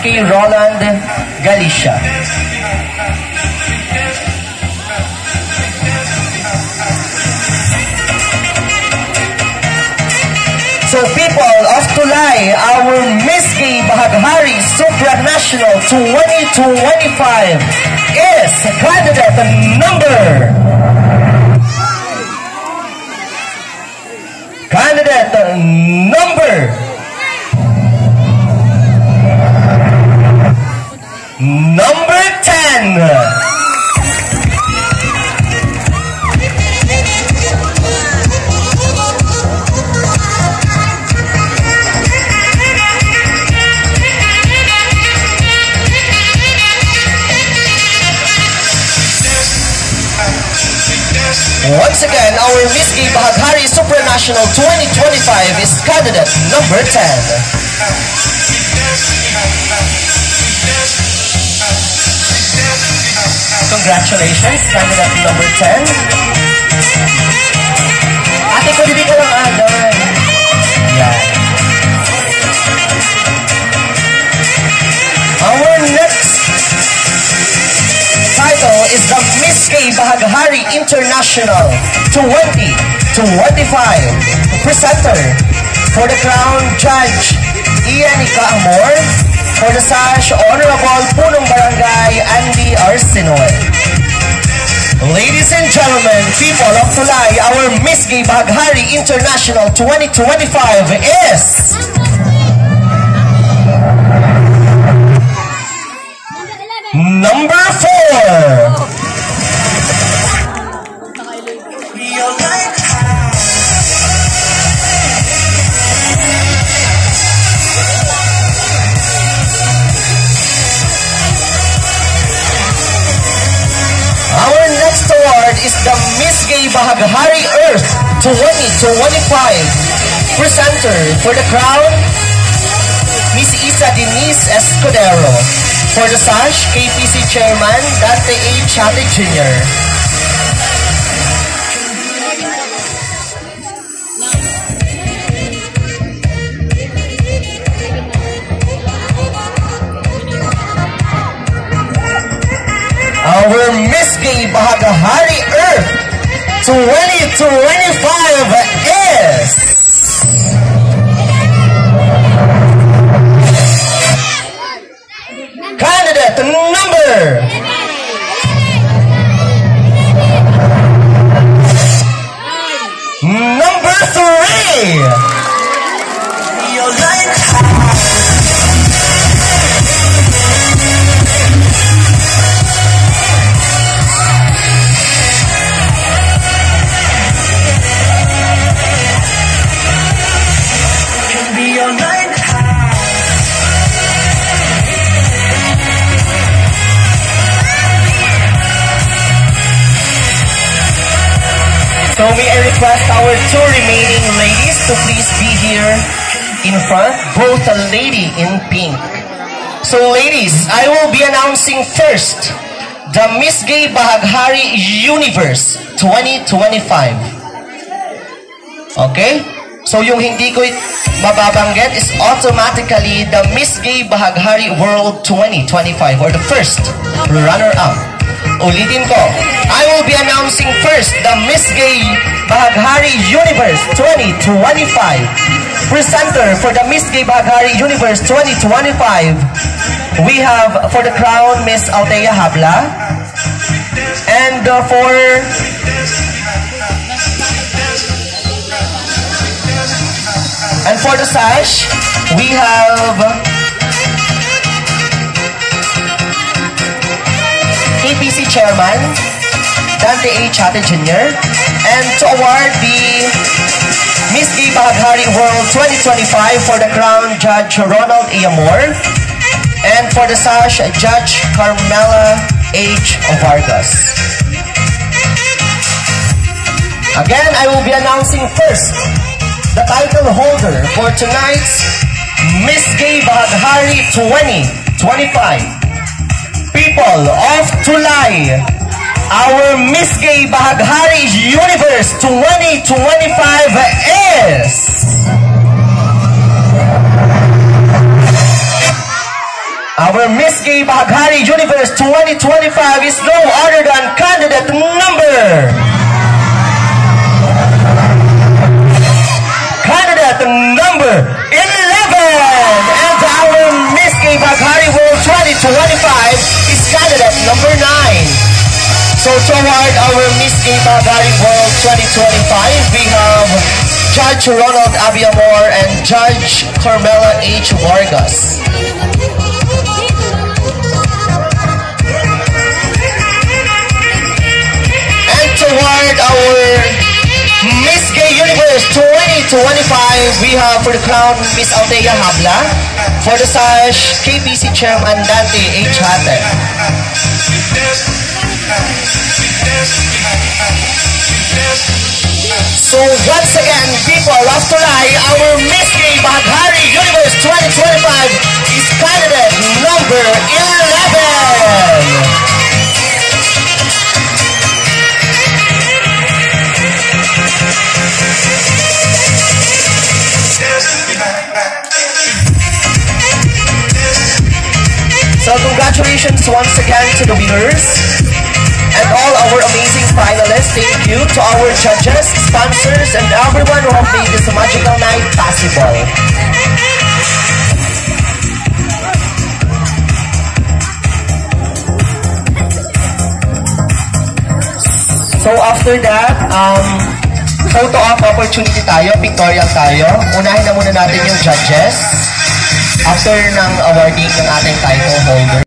K. Roland Galicia. So people of Tulay, our Miss Gay Bahaghari Supranational 2025 is candidate number number 10. Once again, our Miss Gay Bahaghari Supranational 2025 is candidate number 10. Congratulations, candidate number 10. Ate ko, hindi ka lang adan. Yan. Our next title is the Miss Gay Bahaghari International 2025. Presenter for the crown, Judge Ian Ika-Amor. For the sash, Honorable Punong Barangay Andy Arsinoy. Ladies and gentlemen, people of Tulay, our Miss Gay Bahaghari International 2025 is number 4. Our next award is the Miss Gay Bahaghari Earth 2025. Presenter for the crown, Miss Isa Denise Escudero. For the sash, KPC Chairman Dante A. Chate Jr. Our Miss Gay Bahaghari Earth 2025 is candidate number number 3. So may I request our two remaining ladies to please be here in front, both a lady in pink. So ladies, I will be announcing first the Miss Gay Bahaghari Universe 2025. Okay? So yung hindi ko mababanggit is automatically the Miss Gay Bahaghari World 2025 or the first runner-up. Ulitin ko, I will be announcing first the Miss Gay Bahaghari Universe 2025. Presenter for the Miss Gay Bahaghari Universe 2025, we have for the crown Miss Althea Habla, and for the sash we have KPC Chairman Dante A. Chate Jr. and to award the Miss Gay Bahaghari World 2025 for the crown, Judge Ronald A. Amor, and for the sash, Judge Carmela H. Vargas. Again, I will be announcing first the title holder for tonight's Miss Gay Bahaghari 2025. People of Tulay, our Miss Gay Bahaghari Universe 2025 is Our Miss Gay Bahaghari Universe 2025 is no other than candidate number 11. And our Miss Gay Bahaghari World 2025 is candidate number 9. So toward our Miss Gay Bahaghari World 2025, we have Judge Ronald Abiamor and Judge Carmela H. Vargas. And toward our Miss Gay Universe 2025, we have for the crown Miss Althea Habla, for the sash KPC Chairman Dante H. Hatter. So once again, people of Tulay, our Miss Gay Bahaghari Universe 2025 is candidate number 11. So congratulations once again to the winners and all our amazing finalists. Thank you to our judges, sponsors, and everyone who have made this magical night possible. So after that, photo op opportunity tayo, pictorial tayo. Unahin na muna natin yung judges after ng awarding ng ating title holder.